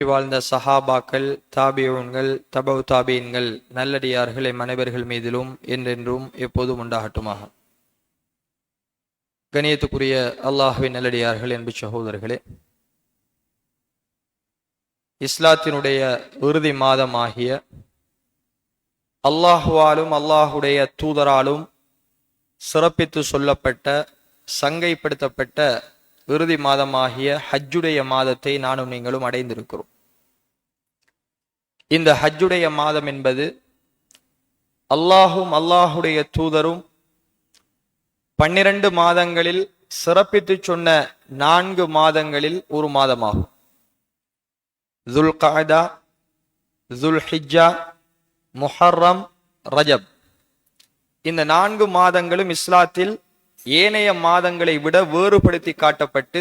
வாழ்ந்த சஹாபாக்கள், தாபியூன்கள், தபவு தாபீன்கள், நல்லடியார்கள் அனைவர்கள் மீதிலும் என்றென்றும் எப்போதும் உண்டாகட்டுமாக. கணியத்துக்குரிய அல்லாஹ்வின் நல்லடியார்கள் என்பு சகோதரர்களே, இஸ்லாத்தினுடைய இறுதி மாதமாகிய அல்லாஹுவாலும் அல்லாஹுடைய தூதராலும் சிறப்பித்து சொல்லப்பட்ட சங்கைப்படுத்தப்பட்ட இறுதி மாதமாகிய ஹஜ்ஜுடைய மாதத்தை நானும் நீங்களும் அடைந்திருக்கிறோம். இந்த ஹஜ்ஜுடைய மாதம் என்பது அல்லாஹும் அல்லாஹுடைய தூதரும் 12 மாதங்களில் சிறப்பித்து சொன்ன 4 மாதங்களில் ஒரு மாதமாகும். துல்காதா, துல்ஹிஜ்ஜா, முஹர்ரம், ரஜப், இந்த 4 மாதங்களும் இஸ்லாத்தில் ஏனைய மாதங்களை விட வேறுபடுத்தி காட்டப்பட்டு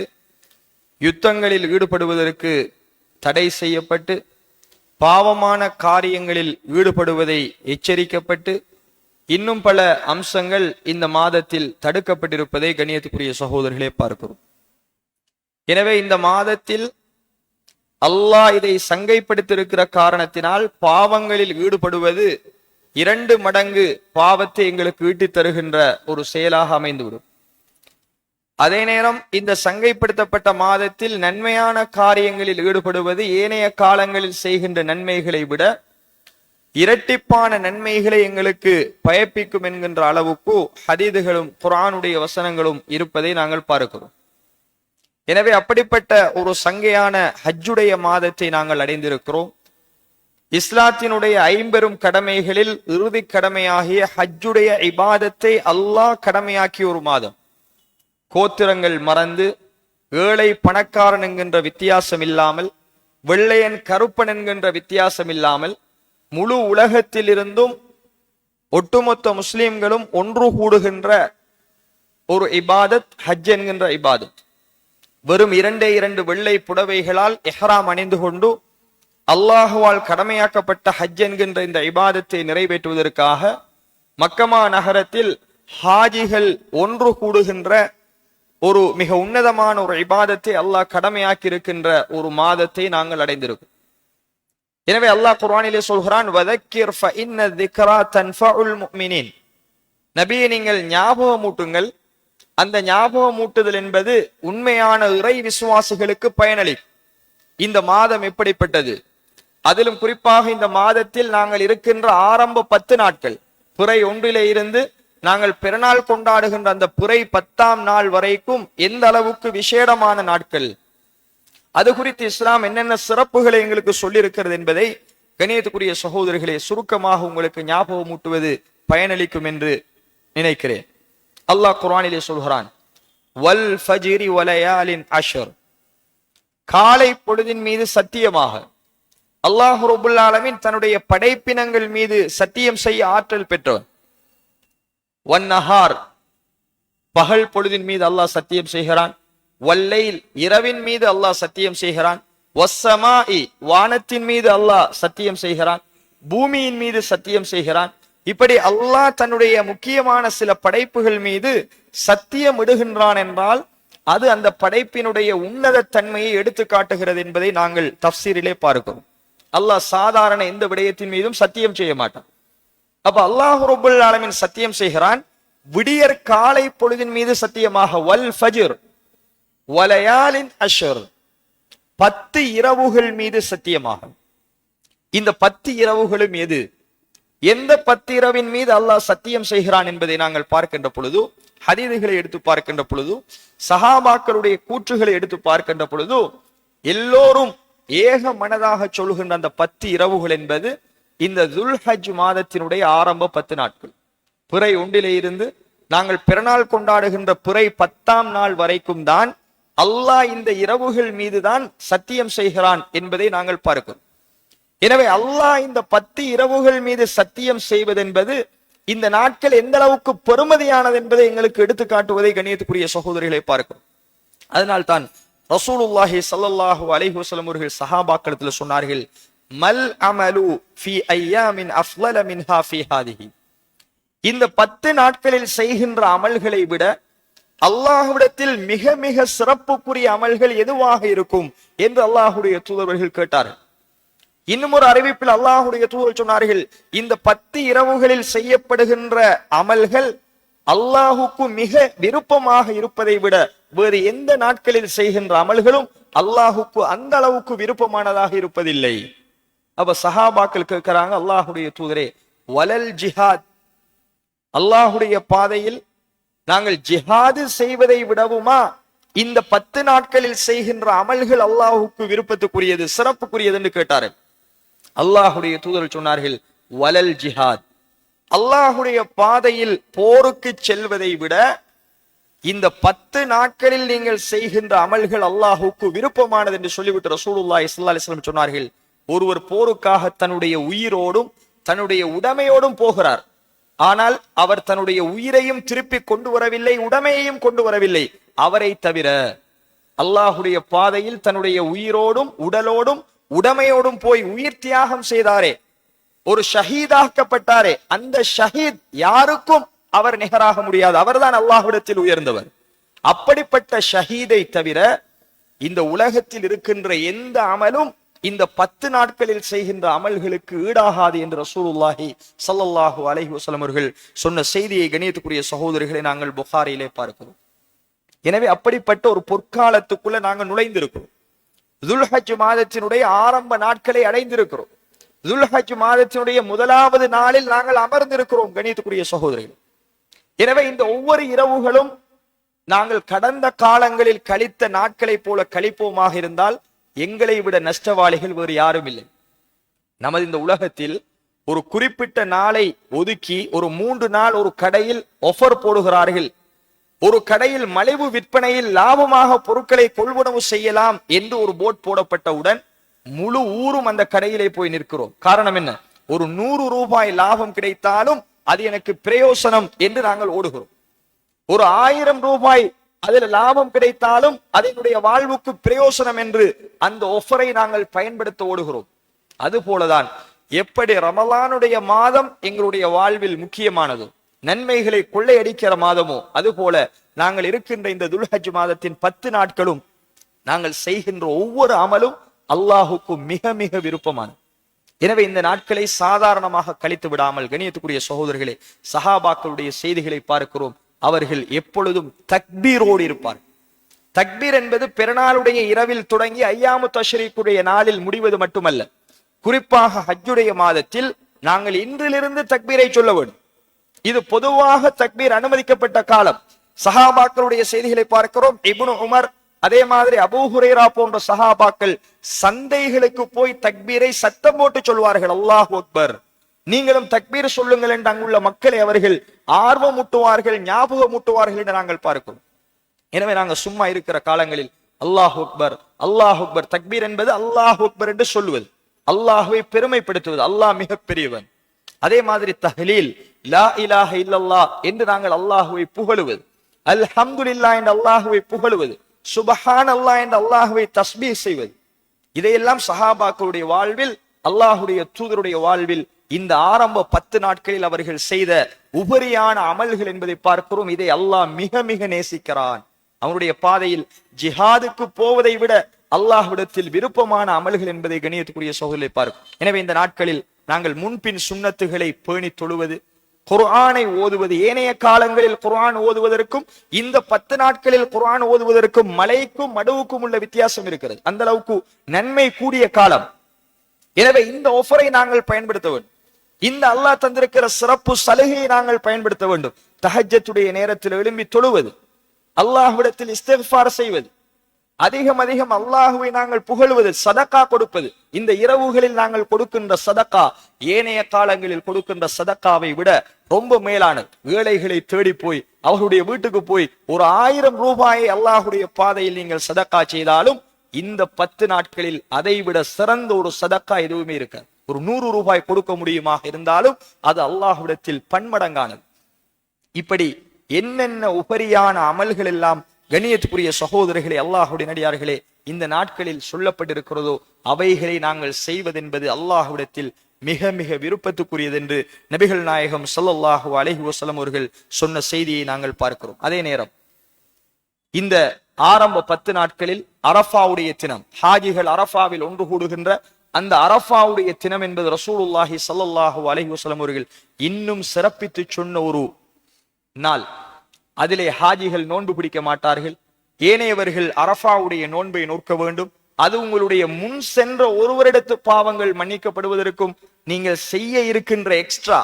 யுத்தங்களில் ஈடுபடுவதற்கு தடை செய்யப்பட்டு பாவமான காரியங்களில் ஈடுபடுவதை எச்சரிக்கப்பட்டு இன்னும் பல அம்சங்கள் இந்த மாதத்தில் தடுக்கப்பட்டிருப்பதை கண்ணியத்துக்குரிய சகோதரர்களே பார்க்கிறோம். எனவே இந்த மாதத்தில் அல்லாஹ் இதை சங்கைப்படுத்தியிருக்கிற காரணத்தினால் பாவங்களில் ஈடுபடுவது 2 மடங்கு பாவத்தை எங்களுக்கு ஈட்டித் தருகின்ற ஒரு செயலாக அமைந்துவிடும். அதே நேரம் இந்த சங்கைப்படுத்தப்பட்ட மாதத்தில் நன்மையான காரியங்களில் ஈடுபடுவது ஏனைய காலங்களில் செய்கின்ற நன்மைகளை விட இரட்டிப்பான நன்மைகளை எங்களுக்கு பயப்பிக்கும் என்கின்ற அளவுக்கு ஹதீதுகளும் குர்ஆனுடைய வசனங்களும் இருப்பதை நாங்கள் பார்க்கிறோம். எனவே அப்படிப்பட்ட ஒரு சங்கையான ஹஜ்ஜுடைய மாதத்தை நாங்கள் அடைந்திருக்கிறோம். இஸ்லாத்தினுடைய 50 கடமைகளில் இறுதி கடமையாகிய ஹஜ்ஜுடைய இபாதத்தை அல்லாஹ் கடமையாக்கிய ஒரு மாதம். கோத்திரங்கள் மறந்து, ஏழை பணக்காரன் என்கின்ற வித்தியாசம் இல்லாமல், வெள்ளையன் கருப்பன் என்கின்ற வித்தியாசம் இல்லாமல், முழு உலகத்தில் இருந்தும் ஒட்டுமொத்த முஸ்லிம்களும் ஒன்று கூடுகின்ற ஒரு இபாதத் ஹஜ் என்கின்ற இபாதத். வெறும் 2 வெள்ளை புடவைகளால் இஹ்ராம் அணிந்து கொண்டு அல்லாஹுவால் கடமையாக்கப்பட்ட ஹஜ் என்கின்ற இந்த இபாதத்தை நிறைவேற்றுவதற்காக மக்கமா நகரத்தில் ஹாஜிகள் ஒன்று கூடுகின்ற ஒரு மிக உன்னதமான ஒரு இபாதத்தை அல்லாஹ் கடமையாக்கி இருக்கின்ற ஒரு மாதத்தை நாங்கள் அடைந்திருக்கிறோம். எனவே அல்லாஹ் குர்ஆனிலே சொல்கிறான், வதக்கிர் ஃபஇன்ன ذிக்ரா தன்ஃபஉல் முஃமினீன். நபியே, நீங்கள் ஞாபகமூட்டுங்கள். அந்த ஞாபகமூட்டுதல் என்பது உண்மையான இறை விசுவாசிகளுக்கு பயனளிக்கும். இந்த மாதம் எப்படிப்பட்டது? அதிலும் குறிப்பாக இந்த மாதத்தில் நாங்கள் இருக்கின்ற ஆரம்ப 10 நாட்கள், பிறை 1 இருந்து நாங்கள் பெருநாள் கொண்டாடுகின்ற அந்த பிறை 10ஆம் நாள் வரைக்கும் எந்த அளவுக்கு விசேடமான நாட்கள், அது குறித்து இஸ்லாம் என்னென்ன சிறப்புகளை எங்களுக்கு சொல்லி இருக்கிறது என்பதை கண்ணியத்துக்குரிய சகோதரர்களே சுருக்கமாக உங்களுக்கு ஞாபகமூட்டுவது பயனளிக்கும் என்று நினைக்கிறேன். அல்லாஹ் குர்ஆனிலே சொல்கிறான், வல் ஃபஜ்ரி வலயாலின் அஷ்ர். காலை பொழுதின் மீது சத்தியமாக. அல்லாஹ் ரப்புல் ஆலமீன் தன்னுடைய படைப்பினங்கள் மீது சத்தியம் செய்ய ஆற்றல் பெற்றவன். வன்னஹார், பகல் பொழுதின் மீது அல்லாஹ் சத்தியம் செய்கிறான். வல்லைல், இரவின் மீது அல்லாஹ் சத்தியம் செய்கிறான். வஸ்ஸமாஇ, வானத்தின் மீது அல்லாஹ் சத்தியம் செய்கிறான். பூமியின் மீது சத்தியம் செய்கிறான். இப்படி அல்லாஹ் தன்னுடைய முக்கியமான சில படைப்புகள் மீது சத்தியம் இடுகின்றான் என்றால் அது அந்த படைப்பினுடைய உன்னத தன்மையை எடுத்து காட்டுகிறது என்பதை நாங்கள் தஃப்சீரிலே பார்க்கிறோம். அல்லாஹ் சாதாரண எந்த விடயத்தின் மீதும் சத்தியம் செய்ய மாட்டான். அப்ப அல்லாஹ் ரப்புல் ஆலமீன் சத்தியம் செய்கிறான். விடியற் காலை பொழுதின் மீது சத்தியமாக, வல் ஃபஜ்ர் வலயாலின் அஷ்ர், 10 இரவுகள் மீது சத்தியமாக. இந்த 10 இரவுகளும் எது? எந்த 10 இரவின் மீது அல்லாஹ் சத்தியம் செய்கிறான் என்பதை நாங்கள் பார்க்கின்ற பொழுது, ஹதீதுகளை எடுத்து பார்க்கின்ற பொழுது, சஹாபாக்களுடைய கூற்றுகளை எடுத்து பார்க்கின்ற பொழுது, எல்லோரும் ஏக மனதாக சொல்லுகின்ற அந்த 10 இரவுகள் என்பது இந்த துல்ஹஜ் மாதத்தினுடைய ஆரம்ப 10 நாட்கள். பிறை 1 இருந்து நாங்கள் பிறநாள் கொண்டாடுகின்ற பிறை 10ஆம் நாள் வரைக்கும் தான் அல்லாஹ் இந்த இரவுகள் மீதுதான் சத்தியம் செய்கிறான் என்பதை நாங்கள் பார்க்கிறோம். எனவே அல்லாஹ் இந்த 10 இரவுகள் மீது சத்தியம் செய்வதென்பது இந்த நாட்கள் எந்த அளவுக்கு பெருமதியானது என்பதை எங்களுக்கு எடுத்து காட்டுவதை கண்ணியத்துக்குரிய சகோதரிகளை பார்க்கிறோம். அதனால் தான் ரசூலுல்லாஹி ஸல்லல்லாஹு அலைஹி வஸல்லம் அவர்கள் சஹாபாக்களிடத்தில் சொன்னார்கள், மல் அமலு ஃபீ அய்யாமின் அஃலல மின்ஹா ஃபீ ஹாதிஹி. இந்த 10 நாட்களில் செய்கின்ற அமல்களை விட அல்லாஹ்விடத்தில் மிக மிக சிறப்புக்குரிய அமல்கள் எதுவாக இருக்கும் என்று அல்லாஹுடைய தூதர்கள் கேட்டார்கள். இன்னும் ஒரு அறிவிப்பில் அல்லாஹுடைய தூதர் சொன்னார்கள், இந்த 10 இரவுகளில் செய்யப்படுகின்ற அமல்கள் அல்லாஹுக்கு மிக விருப்பமாக இருப்பதை விட வேறு எந்த நாட்களில் செய்கின்ற அமல்களும் அல்லாஹுக்கு அந்த அளவுக்கு விருப்பமானதாக இருப்பதில்லை. அப்ப சஹாபாக்கள் கேட்கிறாங்க, அல்லாஹுடைய தூதரே, வலல் ஜிஹாத், அல்லாஹுடைய பாதையில் நாங்கள் ஜிஹாது செய்வதை விடவுமா இந்த 10 நாட்களில் செய்கின்ற அமல்கள் அல்லாஹுக்கு விருப்பத்துக்குரியது, சிறப்புக்குரியது என்று கேட்டார்கள். அல்லாஹுடைய தூதர் சொன்னார்கள், வலல் ஜிஹாத், அல்லாஹுடைய பாதையில் போருக்கு செல்வதை விட இந்த 10 நாட்களில் நீங்கள் செய்கின்ற அமல்கள் அல்லாஹுக்கு விருப்பமானது என்று சொல்லிவிட்டு ரசூலுல்லாஹி ஸல்லல்லாஹு அலைஹி வஸல்லம் சொன்னார்கள், ஒருவர் போருக்காக தன்னுடைய உயிரோடும் தன்னுடைய உடைமையோடும் போகிறார். ஆனால் அவர் தன்னுடைய உயிரையும் திருப்பி கொண்டு வரவில்லை, உடைமையையும் கொண்டு வரவில்லை. அவரை தவிர அல்லாஹுடைய பாதையில் தன்னுடைய உயிரோடும் உடலோடும் உடைமையோடும் போய் உயிர் தியாகம் செய்தாரே, ஒரு ஷஹீதாக்கப்பட்டாரே, அந்த ஷஹீத் யாருக்கும் அவர் நிகராக முடியாது. அவர்தான் அல்லாஹ்விடத்தில் உயர்ந்தவர். அப்படிப்பட்ட ஷஹீதை தவிர இந்த உலகத்தில் இருக்கின்ற எந்த அமலும் இந்த 10 நாட்களில் செய்கின்ற அமல்களுக்கு ஈடாகாது என்று ரசூலுல்லாஹி ஸல்லல்லாஹு அலைஹி வஸல்லம் அவர்கள் சொன்ன செய்தியை கணியத்துக்குரிய சகோதரிகளை நாங்கள் புகாரியிலே பார்க்கிறோம். எனவே அப்படிப்பட்ட ஒரு பொற்காலத்துக்குள்ள நாங்கள் நுழைந்திருக்கிறோம். துல்ஹஜ் மாதத்தினுடைய ஆரம்ப நாட்களை அடைந்திருக்கிறோம். துல்ஹஜ் மாதத்தினுடைய முதலாவது நாளில் நாங்கள் அமர்ந்திருக்கிறோம் கணியத்துக்குரிய சகோதரிகள். எனவே இந்த ஒவ்வொரு இரவுகளும் நாங்கள் கடந்த காலங்களில் கழித்த நாட்களை போல கழிப்போமாக இருந்தால் எங்களை விட நஷ்டவாளிகள் வேறு யாரும் இல்லை. நமது இந்த உலகத்தில் ஒரு குறிப்பிட்ட நாளை ஒதுக்கி ஒரு 3 நாள் ஒரு கடையில் ஆஃபர் போடுகிறார்கள். ஒரு கடையில் மலிவு விற்பனையில் லாபமாக பொருட்களை கொள்வனவு செய்யலாம் என்று ஒரு போர்ட் போடப்பட்டவுடன் முழு ஊரும் அந்த கடையிலே போய் நிற்கிறோம். காரணம் என்ன? ஒரு 100 ரூபாய் லாபம் கிடைத்தாலும் அது எனக்கு பிரயோசனம் என்று நாங்கள் ஓடுகிறோம். ஒரு 1000 ரூபாய் அதில் லாபம் கிடைத்தாலும் அதனுடைய வாழ்வுக்கு பிரயோசனம் என்று அந்த ஆஃபரை நாங்கள் பயன்படுத்த ஓடுகிறோம். அது போலதான் எப்படி ரமலானுடைய மாதம் எங்களுடைய வாழ்வில் முக்கியமானதோ, நன்மைகளை கொள்ளையடிக்கிற மாதமோ, அதுபோல நாங்கள் இருக்கின்ற இந்த துல்ஹஜ் மாதத்தின் 10 நாட்களும் நாங்கள் செய்கின்ற ஒவ்வொரு அமலும் அல்லாஹுக்கு மிக மிக விருப்பமானது. எனவே இந்த நாட்களை சாதாரணமாக கழித்து விடாமல் கணியத்துக்குரிய சகோதரர்களே, சஹாபாக்களுடைய செய்திகளை பார்க்கிறோம். அவர்கள் எப்பொழுதும் தக்பீரோடு இருப்பார். தக்பீர் என்பது பெருநாளுடைய இரவில் தொடங்கி ஐயாமு தஷ்ரீக்குடைய நாளில் முடிவது மட்டுமல்ல, குறிப்பாக ஹஜ்ஜுடைய மாதத்தில் நாங்கள் இன்றிலிருந்து தக்பீரை சொல்ல வேண்டும். இது பொதுவாக தக்பீர் அனுமதிக்கப்பட்ட காலம். சஹாபாக்களுடைய செய்திகளை பார்க்கிறோம். இப்னு உமர், அதே மாதிரி அபூ ஹுரைரா போன்ற சஹாபாக்கள் சந்தைகளுக்கு போய் தக்பீரை சத்தம் போட்டு சொல்வார்கள், அல்லாஹ் அக்பர், நீங்களும் தக்பீர் சொல்லுங்கள் என்று அங்குள்ள மக்களை அவர்கள் ஆர்வமூட்டுவார்கள், ஞாபகமூட்டுவார்கள் என்று நாங்கள் பார்க்கிறோம். எனவே நாங்கள் சும்மா இருக்கிற காலங்களில் அல்லாஹ் அக்பர், அல்லாஹ் அக்பர், தக்பீர் என்பது அல்லாஹ் அக்பர் என்று சொல்லுவது, அல்லாஹுவை பெருமைப்படுத்துவது, அல்லாஹ் மிக பெரியவன். அதே மாதிரி தஹ்லீல், லா இலாஹ இல்லல்லாஹ் என்று நாங்கள் அல்லாஹுவை புகழுவது, அல்ஹம்துலில்லாஹ் என்று அல்லாஹுவை புகழுவது, சுப்ஹான் அல்லாஹ் என்று அல்லாஹுவை தஸ்பீஹ் செய்வது, இதையெல்லாம் சஹாபாக்களுடைய வாழ்வில், அல்லாஹுடைய தூதருடைய வாழ்வில் இந்த ஆரம்ப 10 நாட்களில் அவர்கள் செய்த உபரியான அமல்கள் என்பதை பார்க்கிறோம். இதை அல்லாஹ் மிக மிக நேசிக்கிறான். அவனுடைய பாதையில் ஜிஹாதுக்கு போவதை விட அல்லாஹ்விடத்தில் விருப்பமான அமல்கள் என்பதை கணியத்துக்குரிய சகோதரர்களை பார்க்கும். எனவே இந்த நாட்களில் நாங்கள் முன்பின் சுன்னத்துகளை பேணி தொழுவது, குர்ஆனை ஓதுவது, ஏனைய காலங்களில் குர்ஆன் ஓதுவதற்கும் இந்த 10 நாட்களில் குர்ஆன் ஓதுவதற்கும் மலைக்கும் மடுவுக்கும் உள்ள வித்தியாசம் இருக்கிறது. அந்த அளவுக்கு நன்மை கூடிய காலம். எனவே இந்த ஆஃபரை நாங்கள் பயன்படுத்த வேண்டும். இந்த அல்லாஹ் தந்திருக்கிற சிறப்பு சலுகையை நாங்கள் பயன்படுத்த வேண்டும். தஹஜ்ஜுடைய நேரத்தில் எழும்பி தொழுவது, அல்லாஹ்விடத்தில் இஸ்திக்ஃபார் செய்வது, அதிகம் அதிகம் அல்லாஹுவை நாங்கள் புகழுவது, சதக்கா கொடுப்பது. இந்த இரவுகளில் நாங்கள் கொடுக்கின்ற சதக்கா ஏனைய காலங்களில் கொடுக்கின்ற சதக்காவை விட ரொம்ப மேலானது. ஏழைகளை தேடி போய் அவர்களுடைய வீட்டுக்கு போய் ஒரு 1000 ரூபாயை அல்லாஹுடைய பாதையில் நீங்கள் சதக்கா செய்தாலும் இந்த 10 நாட்களில் அதை விட சிறந்த ஒரு சதக்கா எதுவுமே இருக்காது. ஒரு 100 ரூபாய் கொடுக்க முடியுமாக இருந்தாலும் அது அல்லாஹ்விடத்தில் பன்மடங்கானது. இப்படி என்னென்ன உபரியான அமல்கள் எல்லாம் கண்ணியத்துக்குரிய சகோதரர்களே, அல்லாஹுடைய நடிகார்களே, இந்த நாட்களில் சொல்லப்பட்டிருக்கிறதோ அவைகளை நாங்கள் செய்வதென்பது அல்லாஹ்விடத்தில் மிக மிக விருப்பத்துக்குரியது என்று நபிகள் நாயகம் ஸல்லல்லாஹு அலைஹி வஸல்லம் அவர்கள் சொன்ன செய்தியை நாங்கள் பார்க்கிறோம். அதே நேரம் இந்த ஆரம்ப 10 நாட்களில் அரஃபாவுடைய தினம், ஹாஜிகள் அரஃபாவில் ஒன்று கூடுகின்ற அந்த அரஃபாவுடைய தினம் என்பது ரசூலுல்லாஹி ஸல்லல்லாஹு அலைஹி வஸல்லம் அவர்கள் இன்னும் சிறப்பித்து சொன்ன ஒரு நாள். அதிலே ஹாஜிகள் நோன்பு பிடிக்க மாட்டார்கள். ஏனையவர்கள் அரஃபாவுடைய நோன்பை நோக்க வேண்டும். அது உங்களுடைய முன் சென்ற ஒரு வருடத்து பாவங்கள் மன்னிக்கப்படுவதற்கும் நீங்கள் செய்ய இருக்கின்ற எக்ஸ்ட்ரா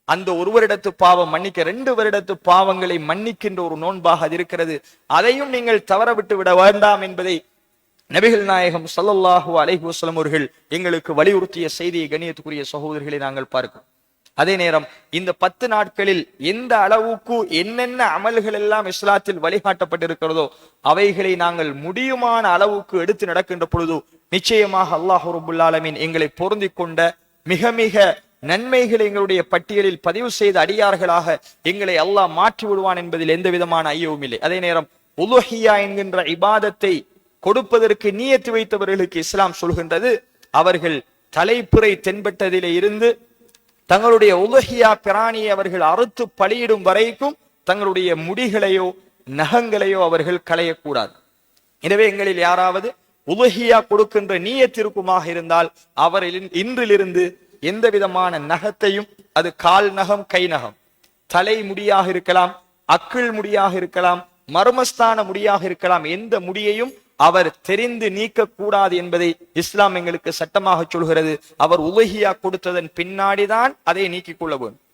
அந்த ஒரு வருடத்து பாவம் மன்னிக்க 2 வருடத்து பாவங்களை மன்னிக்கின்ற ஒரு நோன்பாக அது இருக்கிறது. அதையும் நீங்கள் தவற விட்டு விட வேண்டாம் என்பதை நபிகள் நாயகம் ஸல்லல்லாஹு அலைஹி வஸல்லம் அவர்கள் எங்களுக்கு வலியுறுத்திய செய்தியை கண்ணியத்துக்குரிய சகோதரர்களை நாங்கள் பார்க்கிறோம். அதே நேரம் இந்த 10 நாட்களில் எந்த அளவுக்கு என்னென்ன அமல்கள் எல்லாம் இஸ்லாத்தில் வழிகாட்டப்பட்டிருக்கிறதோ அவைகளை நாங்கள் முடியுமான அளவுக்கு எடுத்து நடக்கின்ற பொழுது நிச்சயமாக அல்லாஹ் ரப்பல் ஆலமீன் எங்களை பொருந்தி கொண்ட மிக மிக நன்மைகளை எங்களுடைய பட்டியலில் பதிவு செய்த அடியார்களாக எங்களை அல்லாஹ் மாற்றி விடுவான் என்பதில் எந்த விதமான ஐயவும் இல்லை. அதே நேரம் உலுஹியா என்கின்ற இபாதத்தை கொடுப்பதற்கு நியத்து வைத்தவர்களுக்கு இஸ்லாம் சொல்கின்றது, அவர்கள் தலைப்புரை தென்பட்டதிலே இருந்து தங்களுடைய உலுஹியா பிராணியை அவர்கள் அறுத்து பலியிடும் வரைக்கும் தங்களுடைய முடிகளையோ நகங்களையோ அவர்கள் களையக்கூடாது. எனவே எங்களில் யாராவது உலுஹியா கொடுக்கின்ற நியத்திற்குமாக இருந்தால் அவர் இன்றிலிருந்து எந்த விதமான நகத்தையும், அது கால் நகம் கை நகம், தலை முடியாக இருக்கலாம், அக்கிள் முடியாக இருக்கலாம், மர்மஸ்தான முடியாக இருக்கலாம், எந்த முடியையும் அவர் தெரிந்து நீக்க கூடாது என்பதை இஸ்லாம் எங்களுக்கு சட்டமாக சொல்கிறது. அவர் உலுஹியா கொடுத்ததன் பின்னாடிதான் அதை நீக்கிக் கொள்ள வேண்டும்.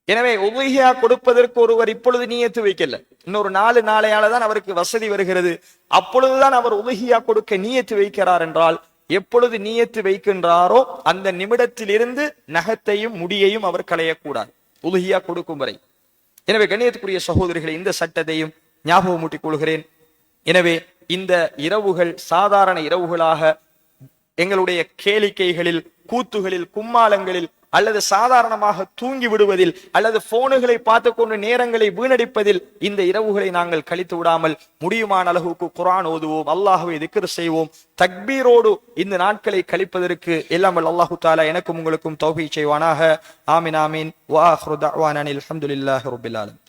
எனவே உலுஹியா கொடுப்பதற்கு ஒருவர் இப்பொழுது நியத்து வைக்கல, இன்னொரு 4 நாளையாலதான் அவருக்கு வசதி வருகிறது, அப்பொழுதுதான் அவர் உலுஹியா கொடுக்க நியத்து வைக்கிறார் என்றால், எப்பொழுது நியத்து வைக்கின்றாரோ அந்த நிமிடத்தில் இருந்து நகத்தையும் முடியையும் அவர் களையக்கூடாது உலுஹியா கொடுக்கும் வரை. எனவே கண்ணியத்துக்குரிய சகோதரிகளை இந்த சட்டத்தையும் ஞாபகமூட்டிக் கொள்கிறேன். எனவே இந்த இரவுகள் சாதாரண இரவுகளாக எங்களுடைய கேளிக்கைகளில், கூத்துகளில், கும்மாளங்களில் அல்லது சாதாரணமாக தூங்கி விடுவதில் அல்லது போனுகளை பார்த்து கொண்டு நேரங்களை வீணடிப்பதில் இந்த இரவுகளை நாங்கள் கழித்து விடாமல் முடியுமான அளவுக்கு குர்ஆன் ஓதுவோம், அல்லாஹ்வை திக்ர் செய்வோம், தக்பீரோடு இந்த நாட்களை கழிப்பதற்கு எல்லாம் அல்லாஹு தஆலா எனக்கும் உங்களுக்கும் தௌஃபீக் செய்வானாக. ஆமீன் ஆமீன். வ ஆகிரு தஅவானா அல்ஹம்துலில்லாஹி ரப்பில் ஆலமீன்.